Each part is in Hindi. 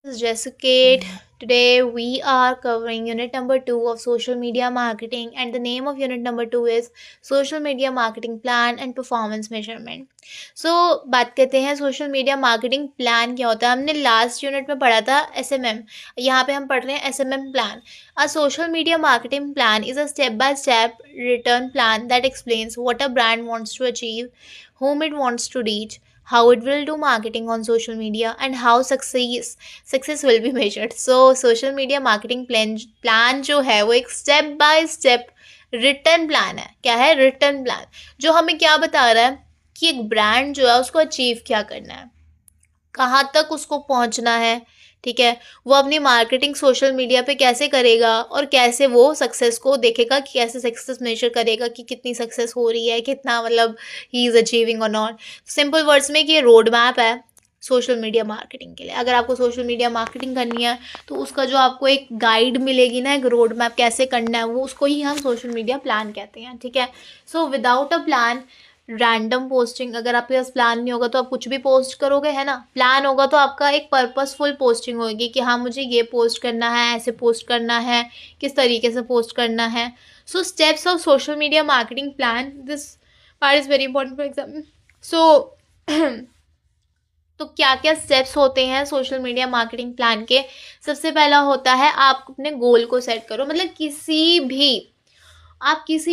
Is Jessicate. Today we are covering unit number 2 of social media marketing, and the name of unit number 2 is social media marketing plan and performance measurement. So बात करते हैं सोशल मीडिया मार्केटिंग प्लान क्या होता है। हमने लास्ट यूनिट में पढ़ा था SMM, यहाँ पे हम पढ़ रहे हैं SMM plan. A social media marketing plan is a step by step written plan that explains what a brand wants to achieve, whom it wants to reach, how it will do marketing on social media, and how success will be measured. So social media marketing plan जो है वो एक step by step written plan है। क्या है? रिटर्न प्लान, जो हमें क्या बता रहा है कि एक ब्रांड जो है उसको अचीव क्या करना है, कहाँ तक उसको पहुंचना है। ठीक है, वो अपनी मार्केटिंग सोशल मीडिया पे कैसे करेगा और कैसे वो सक्सेस को देखेगा, कि कैसे सक्सेस मेजर करेगा कि कितनी सक्सेस हो रही है, कितना मतलब ही इज़ अचीविंग और नॉट। सिंपल वर्ड्स में कि ये रोड मैप है सोशल मीडिया मार्केटिंग के लिए। अगर आपको सोशल मीडिया मार्केटिंग करनी है तो उसका जो आपको एक गाइड मिलेगी ना, एक रोड मैप कैसे करना है, वो उसको ही हम सोशल मीडिया प्लान कहते हैं। ठीक है, so without a plan random posting, अगर आपके पास प्लान नहीं होगा तो आप कुछ भी पोस्ट करोगे, है ना। प्लान होगा तो आपका एक पर्पसफुल पोस्टिंग होगी कि हाँ मुझे ये पोस्ट करना है, ऐसे पोस्ट करना है, किस तरीके से पोस्ट करना है। So steps of social media marketing plan, this part is very important for example. So तो क्या क्या स्टेप्स होते हैं सोशल मीडिया मार्केटिंग प्लान के। सबसे पहला होता है आप अपने गोल को सेट करो। मतलब किसी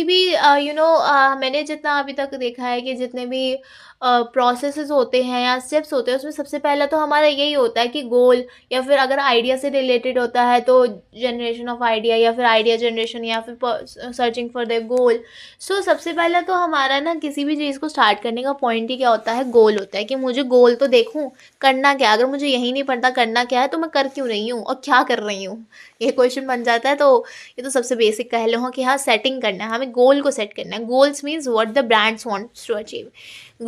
भी मैंने जितना अभी तक देखा है कि जितने भी प्रोसेसेस होते हैं या स्टेप्स होते हैं, उसमें सबसे पहला तो हमारा यही होता है कि गोल, या फिर अगर आइडिया से रिलेटेड होता है तो जनरेशन ऑफ आइडिया, या फिर आइडिया जनरेशन, या फिर सर्चिंग फॉर द गोल। सो सबसे पहला तो हमारा ना किसी भी चीज़ को स्टार्ट करने का पॉइंट ही क्या होता है? गोल होता है कि मुझे गोल तो देखूं, करना क्या। अगर मुझे यही नहीं पता करना क्या है तो मैं कर क्यों रही हूँ और क्या कर रही हूँ, ये क्वेश्चन बन जाता है। तो ये तो सबसे बेसिक कह लो कि हाँ सेटिंग करना है, हमें गोल को सेट करना है। Goals means what the brands wants to achieve.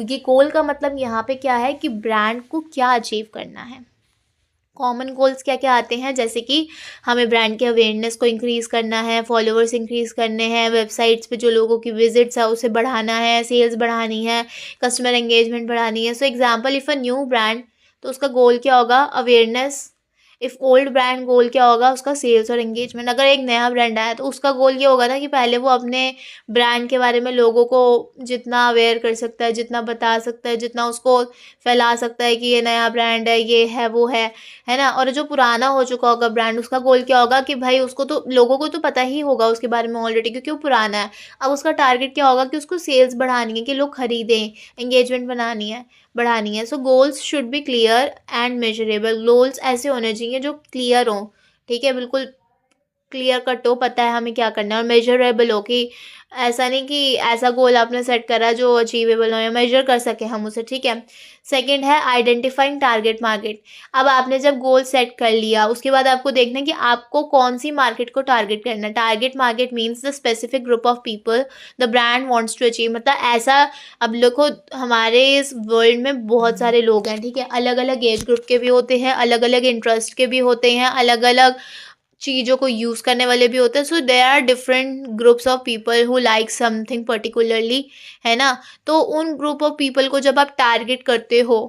ये गोल का मतलब यहाँ पे क्या है कि ब्रांड को क्या अचीव करना है। कॉमन गोल्स क्या क्या आते हैं, जैसे कि हमें ब्रांड के अवेयरनेस को इंक्रीज़ करना है, फॉलोअर्स इंक्रीज़ करने हैं, वेबसाइट्स पे जो लोगों की विजिट्स है उसे बढ़ाना है, सेल्स बढ़ानी है, कस्टमर एंगेजमेंट बढ़ानी है। So example, if a new brand, तो उसका गोल क्या होगा? अवेयरनेस। इफ़ ओल्ड ब्रांड, गोल क्या होगा उसका? सेल्स और एंगेजमेंट। अगर एक नया ब्रांड आया तो उसका गोल ये होगा ना कि पहले वो अपने ब्रांड के बारे में लोगों को जितना अवेयर कर सकता है, जितना बता सकता है, जितना उसको फैला सकता है कि ये नया ब्रांड है, ये है, वो है ना। और जो पुराना हो चुका होगा ब्रांड, उसका गोल क्या होगा कि भाई उसको तो, लोगों को तो पता ही होगा उसके बारे में ऑलरेडी, क्योंकि वो पुराना है। अब उसका टारगेट क्या होगा कि उसको सेल्स बढ़ानी है, कि लोग खरीदें, एंगेजमेंट बढ़ानी है। सो goals should be clear and measurable. Goals ऐसे होने चाहिए जो क्लियर हो, ठीक है, बिल्कुल क्लियर कट हो, पता है हमें क्या करना है। और मेजरेबल हो, कि ऐसा नहीं कि ऐसा गोल आपने सेट करा जो अचीवेबल हो या मेजर कर सके हम उसे। ठीक है, सेकंड है आइडेंटिफाइंग टारगेट मार्केट। अब आपने जब गोल सेट कर लिया, उसके बाद आपको देखना है कि आपको कौन सी मार्केट को टारगेट करना है। Target market means the specific group of people the brand wants to achieve. मतलब ऐसा, अब देखो हमारे इस वर्ल्ड में बहुत सारे लोग हैं, ठीक है, अलग अलग एज ग्रुप के भी होते हैं, अलग अलग इंटरेस्ट के भी होते हैं, अलग अलग चीज़ों को यूज़ करने वाले भी होते हैं। So there are different groups of people who like something particularly, है ना। तो उन ग्रुप ऑफ पीपल को जब आप टारगेट करते हो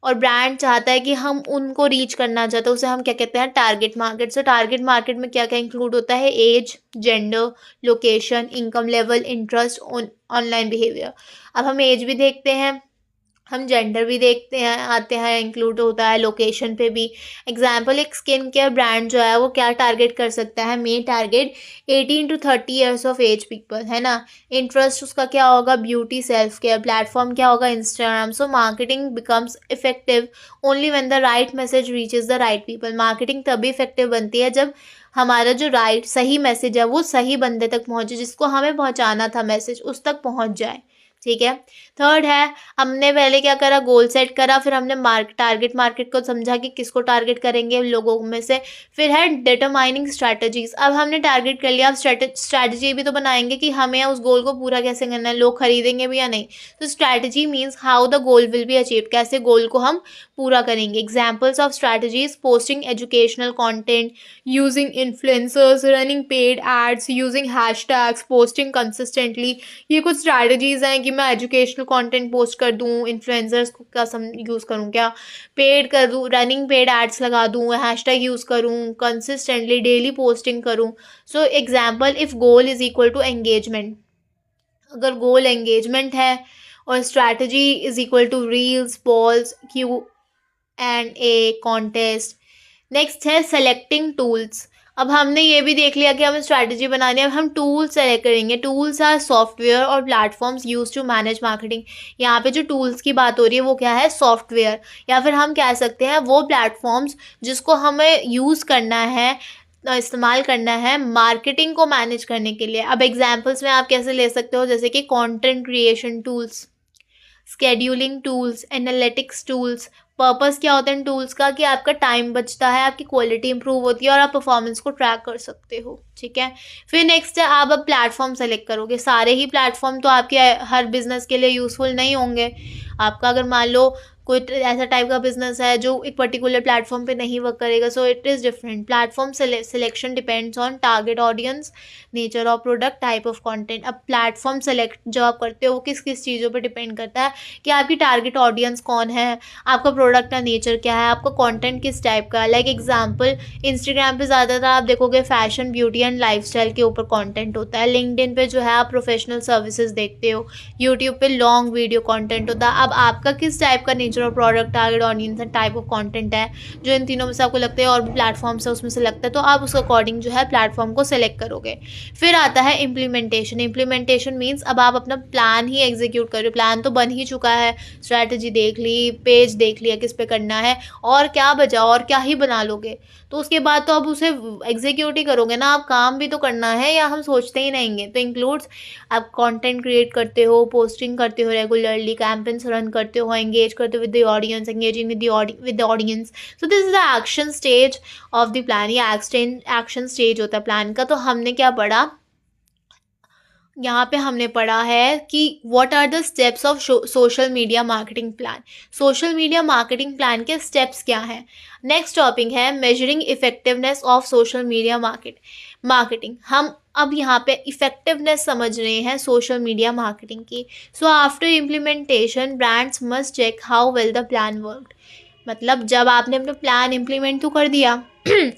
और ब्रांड चाहता है कि हम उनको रीच करना चाहते हैं, उसे हम क्या कहते हैं? Target market. So target market में क्या क्या इंक्लूड होता है? Age, gender, location, income level, interest, online behaviour. अब हम एज भी देखते हैं, हम जेंडर भी देखते हैं, आते हैं, इंक्लूड होता है लोकेशन पे भी। एग्जाम्पल, एक स्किन केयर ब्रांड जो है वो क्या टारगेट कर सकता है? May target 18 to 30 years of age people, है ना। इंटरेस्ट उसका क्या होगा? Beauty, self care. प्लेटफॉर्म क्या होगा? Instagram. So marketing becomes effective only when the right message reaches the right people. Marketing तभी इफेक्टिव बनती है जब हमारा जो सही मैसेज है वो सही बंदे तक पहुंचे, जिसको हमें पहुंचाना था मैसेज उस तक पहुंच जाए। ठीक है, थर्ड है, हमने पहले क्या करा? गोल सेट करा, फिर हमने टारगेट मार्केट को समझा कि किसको टारगेट करेंगे लोगों में से। फिर है डिटरमाइनिंग स्ट्रैटेजीज। अब हमने टारगेट कर लिया, अब स्ट्रैटेजी भी तो बनाएंगे कि हमें उस गोल को पूरा कैसे करना है, लोग खरीदेंगे भी या नहीं। तो strategy means how the goal will be achieved, कैसे गोल को हम पूरा करेंगे। Examples of strategies: posting educational content, using influencers, running paid ads, using hashtags, posting consistently. ये कुछ स्ट्रैटेजीज हैं कि मैं एजुकेशनल कंटेंट पोस्ट कर दूँ, इन्फ्लुएंसर्स का सम यूज़ करूँ क्या, पेड कर दूँ, रनिंग पेड एड्स लगा दूँ, हैशटैग यूज़ करूँ, कंसिस्टेंटली डेली पोस्टिंग करूँ। So example, if goal is equal to engagement, अगर गोल एंगेजमेंट है और strategy is equal to reels, polls, Q&A, contest. Next है सेलेक्टिंग टूल्स। अब हमने ये भी देख लिया कि हमें स्ट्रैटेजी बनानी है, अब हम टूल्स सेलेक्ट करेंगे। टूल्स आर सॉफ्टवेयर और platforms use to manage marketing. यहाँ पे जो टूल्स की बात हो रही है वो क्या है, सॉफ्टवेयर, या फिर हम कह सकते हैं वो प्लेटफॉर्म्स जिसको हमें यूज़ करना है, इस्तेमाल करना है मार्केटिंग को मैनेज करने के लिए। अब एग्जाम्पल्स में आप कैसे ले सकते हो, जैसे कि content creation tools, scheduling tools, analytics tools. Purpose क्या होता है इन टूल्स का, कि आपका टाइम बचता है, आपकी क्वालिटी इंप्रूव होती है और आप परफॉर्मेंस को ट्रैक कर सकते हो। ठीक है, फिर नेक्स्ट है, आप अब प्लेटफॉर्म सेलेक्ट करोगे। सारे ही प्लेटफॉर्म तो आपके हर बिजनेस के लिए यूजफुल नहीं होंगे। आपका अगर मान लो कोई ऐसा टाइप का बिजनेस है जो एक पर्टिकुलर प्लेटफॉर्म पे नहीं वर्क करेगा, so it is different. Platform selection depends on target audience, nature of product, type of content. अब प्लेटफॉर्म सेलेक्ट जो आप करते हो वो किस किस चीज़ों पे डिपेंड करता है, कि आपकी टारगेट ऑडियंस कौन है, आपका प्रोडक्ट का नेचर क्या है, आपका कंटेंट किस टाइप का है। लाइक एग्जांपल, इंस्टाग्राम पे ज़्यादातर आप देखोगे फैशन, ब्यूटी एंड लाइफस्टाइल के ऊपर कंटेंट होता है। लिंक्डइन पे जो है आप प्रोफेशनल सर्विसेज देखते हो। यूट्यूब पे लॉन्ग वीडियो कंटेंट होता है। अब आपका किस टाइप का nature of product, target audience and type of content है, जो इन तीनों में से आपको लगता है और भी प्लेटफॉर्म से उसमें से लगता है, तो आप उस अकॉर्डिंग जो है प्लेटफॉर्म को सेलेक्ट करोगे। फिर आता है इम्प्लीमेंटेशन। इम्प्लीमेंटेशन मीन्स अब आप अपना प्लान ही एग्जीक्यूट कर रहे हो। प्लान तो बन ही चुका है, स्ट्रैटेजी देख ली, पेज देख लिया किस पे करना है, और क्या बचा, और क्या ही बना लोगे। तो उसके बाद तो अब उसे एग्जीक्यूट ही करोगे ना, आप काम भी तो करना है, या हम सोचते ही रहेंगे। तो इंक्लूड्स, आप कंटेंट क्रिएट करते हो, पोस्टिंग करते हो रेगुलरली, कैंपेन्स रन करते हो, एंगेज करते हो with the audience, engaging with the audience. So this is the action stage of the plan. ये एक्शन स्टेज होता है प्लान का। तो हमने क्या पढ़ा यहाँ पे, हमने पढ़ा है कि what are the steps of social media marketing plan. Social media marketing plan के स्टेप्स क्या हैं। नेक्स्ट टॉपिक है measuring effectiveness of social media marketing. हम अब यहाँ पे इफेक्टिवनेस समझ रहे हैं सोशल मीडिया मार्केटिंग की। So after implementation brands must check how well the plan worked. मतलब जब आपने अपना प्लान इम्प्लीमेंट तो कर दिया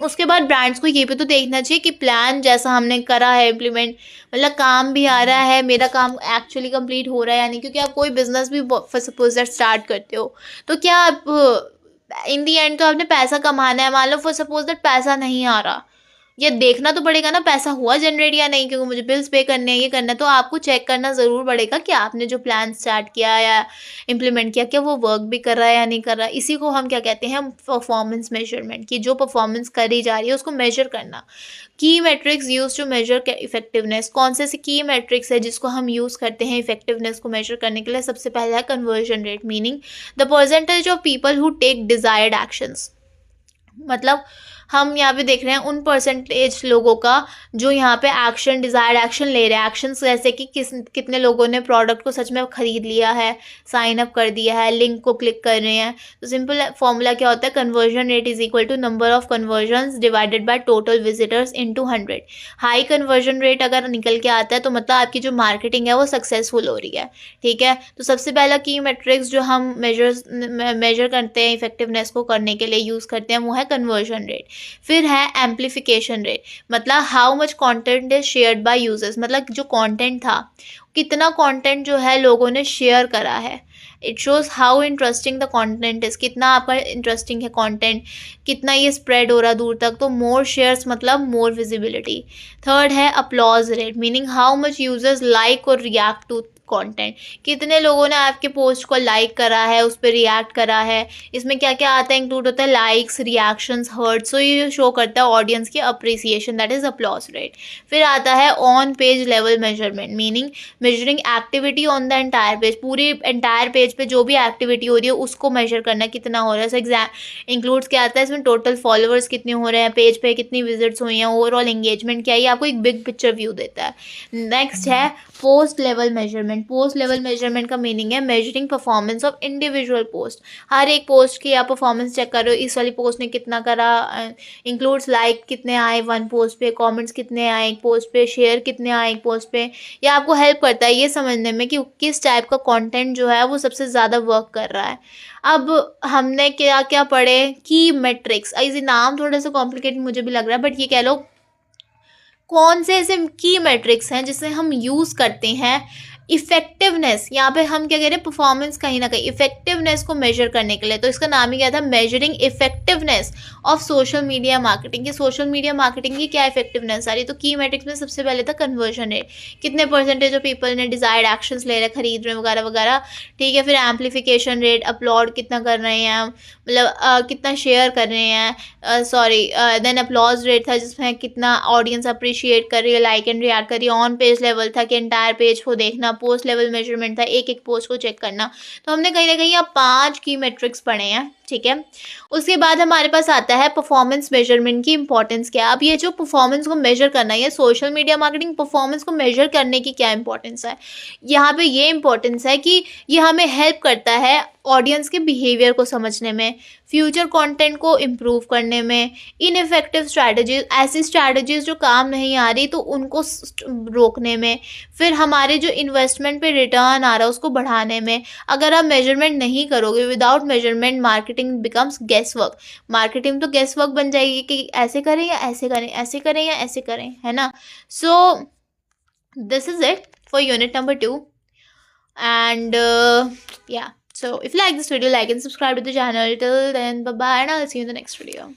उसके बाद ब्रांड्स को ये भी तो देखना चाहिए कि प्लान जैसा हमने करा है इम्प्लीमेंट, मतलब काम भी आ रहा है, मेरा काम एक्चुअली कंप्लीट हो रहा है या नहीं। क्योंकि आप कोई बिजनेस भी सपोज दैट स्टार्ट करते हो, तो क्या आप इन दी एंड तो आपने पैसा कमाना है। मान लो फॉर सपोज दैट पैसा नहीं आ रहा, ये देखना तो पड़ेगा ना पैसा हुआ जनरेट या नहीं, क्योंकि मुझे बिल्स पे करने हैं, ये करना है। तो आपको चेक करना ज़रूर पड़ेगा कि आपने जो प्लान स्टार्ट किया या इम्प्लीमेंट किया, क्या वो वर्क भी कर रहा है या नहीं कर रहा है। इसी को हम क्या कहते हैं, परफॉर्मेंस मेजरमेंट, की जो परफॉर्मेंस करी जा रही है उसको मेजर करना। Key metrics use to measure effectiveness. कौन से की मेट्रिक्स है जिसको हम यूज़ करते हैं इफेक्टिवनेस को मेजर करने के लिए। सबसे पहला है conversion rate, meaning the percentage of people who take desired actions. मतलब हम यहाँ पे देख रहे हैं उन परसेंटेज लोगों का जो यहाँ पे एक्शन, डिज़ायर्ड एक्शन ले रहे हैं। एक्शंस जैसे कि कितने लोगों ने प्रोडक्ट को सच में खरीद लिया है, साइन अप कर दिया है, लिंक को क्लिक कर रहे हैं। तो सिंपल फॉर्मूला क्या होता है, conversion rate is equal to number of conversions divided by total visitors into 100। High conversion rate अगर निकल के आता है तो मतलब आपकी जो मार्केटिंग है वो सक्सेसफुल हो रही है। ठीक है, तो सबसे पहला की मेट्रिक्स जो हम मेजर करते हैं इफेक्टिवनेस को करने के लिए यूज़ करते हैं वो है कन्वर्जन रेट। फिर है एम्प्लीफिकेशन रेट, मतलब how much content is shared by users, मतलब जो कंटेंट था कितना कंटेंट जो है लोगों ने शेयर करा है। It shows how interesting the content is, कितना आपका इंटरेस्टिंग है कंटेंट, कितना ये स्प्रेड हो रहा है दूर तक। तो मोर शेयर्स मतलब मोर विजिबिलिटी। थर्ड है applause rate, meaning how much users like और रिएक्ट टू कंटेंट, कितने लोगों ने आपके पोस्ट को लाइक करा है, उस पर रिएक्ट करा है। इसमें क्या क्या आता है, इंक्लूड होता है लाइक्स, रिएक्शंस, हर्ट्स। सो ये शो करता है ऑडियंस की appreciation, that is applause rate. फिर आता है on page level measurement, meaning measuring activity on the entire page, पूरी एंटायर पेज पे जो भी एक्टिविटी हो रही है उसको मेजर करना, कितना हो रहा है। सो इंक्लूड्स क्या आता है इसमें, टोटल फॉलोअर्स कितने हो रहे हैं, पेज पे कितनी विजिट्स हुई हैं, ओवरऑल एंगेजमेंट क्या है, ये आपको एक बिग पिक्चर व्यू देता है। नेक्स्ट है post level measurement, measurement. Post level measurement का मीनिंग है measuring performance of individual post. हर एक पोस्ट की आप परफॉर्मेंस चेक करो, इस वाली पोस्ट ने कितना करा, इंक्लूड्स लाइक कितने आए वन पोस्ट पे, कमेंट्स कितने आए एक पोस्ट पे, शेयर कितने आए एक पोस्ट पे। यह आपको हेल्प करता है ये समझने में कि किस टाइप का कंटेंट जो है वो सबसे ज़्यादा वर्क कर रहा है। अब हमने क्या क्या पढ़े, की मेट्रिक्स। ये नाम थोड़ा सा कॉम्प्लिकेटेड मुझे भी लग रहा है, बट ये कह लो कौन से ऐसे की मेट्रिक्स हैं जिसे हम यूज़ करते हैं इफेक्टिवनेस। यहाँ पे हम क्या कह रहे हैं, परफॉर्मेंस कहीं ना कहीं इफेक्टिवनेस को मेजर करने के लिए। तो इसका नाम ही क्या था, measuring effectiveness of social media marketing. कि सोशल मीडिया मार्केटिंग की क्या इफेक्टिवनेस आ रही। तो की मेट्रिक्स में सबसे पहले था कन्वर्जन रेट, कितने परसेंटेज ऑफ पीपल ने डिजायर्ड एक्शंस ले रहे, खरीद रहे वगैरह वगैरह। ठीक है, फिर एम्पलीफिकेशन रेट, अपलोड कितना कर रहे हैं, मतलब कितना शेयर कर रहे हैं, सॉरी देन अपलॉज रेट था जिसमें कितना ऑडियंस अप्रिशिएट कर रही है, लाइक एंड रिएक्ट कर रही है। ऑन पेज लेवल था कि एंटायर पेज को देखना। पोस्ट लेवल मेजरमेंट था, एक एक पोस्ट को चेक करना। तो हमने कहीं ना कहीं यहाँ 5 की मेट्रिक्स पढ़े हैं। ठीक है, उसके बाद हमारे पास आता है परफॉर्मेंस मेजरमेंट की इंपॉर्टेंस क्या। अब ये जो परफॉर्मेंस को मेजर करना है, ये सोशल मीडिया मार्केटिंग परफॉर्मेंस को मेजर करने की क्या इंपॉर्टेंस है। यहाँ पे ये इंपॉर्टेंस है कि ये हमें हेल्प करता है ऑडियंस के बिहेवियर को समझने में, फ्यूचर कंटेंट को इम्प्रूव करने में, इनइफेक्टिव स्ट्रैटेजीज, ऐसी स्ट्रैटेजीज जो काम नहीं आ रही तो उनको रोकने में, फिर हमारे जो इन्वेस्टमेंट पे रिटर्न आ रहा है उसको बढ़ाने में। अगर आप मेजरमेंट नहीं करोगे, without measurement marketing becomes guess work. Marketing तो गेस वर्क बन जाएगी कि ऐसे करें या ऐसे करें, ऐसे करें या ऐसे करें, है ना। So this is it for unit number 2 and yeah, so if you like this video, like and subscribe to the channel. Till then, bye bye, and I'll see you in the next video.